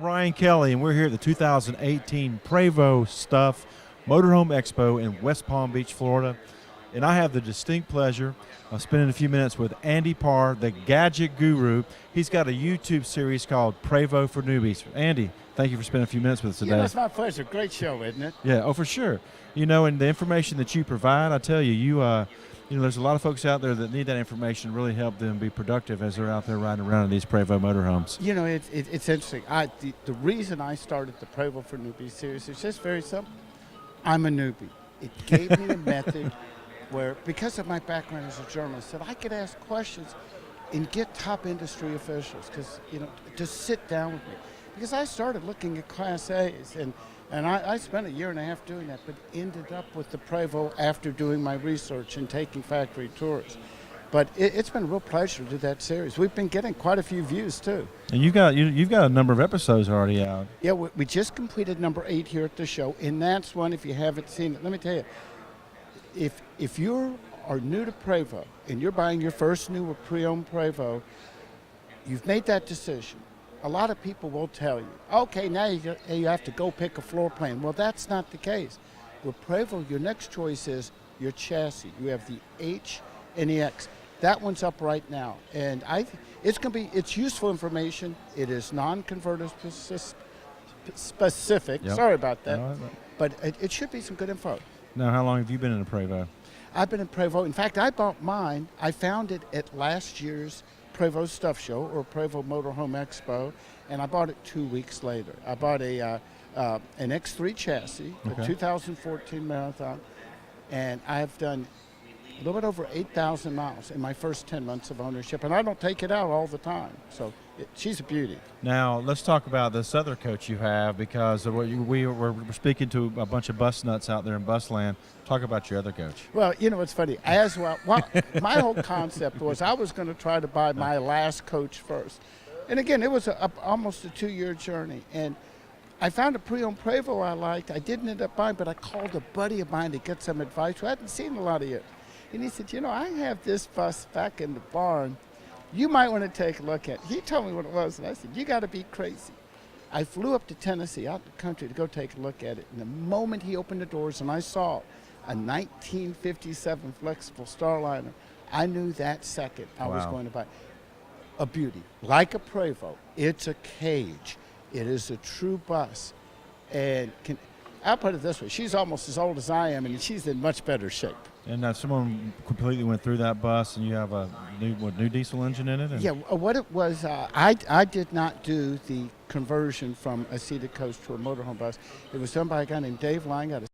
Brian Kelly, and we're here at the 2018 Prevost-Stuff Motorhome Expo in West Palm Beach, Florida. And I have the distinct pleasure of spending a few minutes with Andy Pargh, the Gadget guru. He's got a YouTube series called Prevost for Newbies. Andy, thank you for spending a few minutes with us today. Yeah, it's my pleasure. Great show, isn't it? Yeah, oh, for sure. You know, and the information that you provide, I tell you, you know, there's a lot of folks out there that need that information to really help them be productive as they're out there riding around in these Prevost motorhomes. You know, it's interesting. The reason I started the Prevost for Newbies series is just very simple. I'm a newbie. It gave me a method where, because of my background as a journalist, that I could ask questions and get top industry officials, because, you know, to sit down with me. Because I started looking at Class A's, and I spent a year and a half doing that, but ended up with the Prevost after doing my research and taking factory tours. But it's been a real pleasure to do that series. We've been getting quite a few views too. And you've got a number of episodes already out. Yeah, we just completed number 8 here at the show, and that's one, if you haven't seen it, let me tell you, if you are new to Prevost and you're buying your first new or pre-owned Prevost, you've made that decision. A lot of people will tell you, okay, now you have to go pick a floor plan. Well, that's not the case. With Prevost, your next choice is your chassis. You have the H and the X. That one's up right now, and it's useful information. It is non-converter specific. Yep. Sorry about that, No, but it should be some good info. Now, how long have you been in a Prevost? I've been in Prevost. In fact, I bought mine. I found it at last year's Prevost-Stuff show, or Prevost Motorhome Expo, and I bought it 2 weeks later. I bought an X3 chassis, Okay. a 2014 Marathon, and I've done a little bit over 8,000 miles in my first 10 months of ownership, and I don't take it out all the time. So she's a beauty. Now, let's talk about this other coach you have, because we're speaking to a bunch of bus nuts out there in bus land. Talk about your other coach. Well, you know what's funny? As well, my whole concept was I was going to try to buy my last coach first. And again, it was almost a 2-year journey. And I found a pre-owned Prevost I liked. I didn't end up buying, but I called a buddy of mine to get some advice who I hadn't seen a lot of it. And he said, you know, I have this bus back in the barn. You might want to take a look at it. He told me what it was, and I said, you got to be crazy. I flew up to Tennessee, out the country, to go take a look at it. And the moment he opened the doors and I saw a 1957 flexible Starliner, I knew that second I was going to buy a beauty. Like a Prevost, it's a cage. It is a true bus. And I'll put it this way, she's almost as old as I am, and she's in much better shape. And someone completely went through that bus, and you have a new diesel engine in it? Yeah, what it was, I did not do the conversion from a seated coach to a motorhome bus. It was done by a guy named Dave Lang out of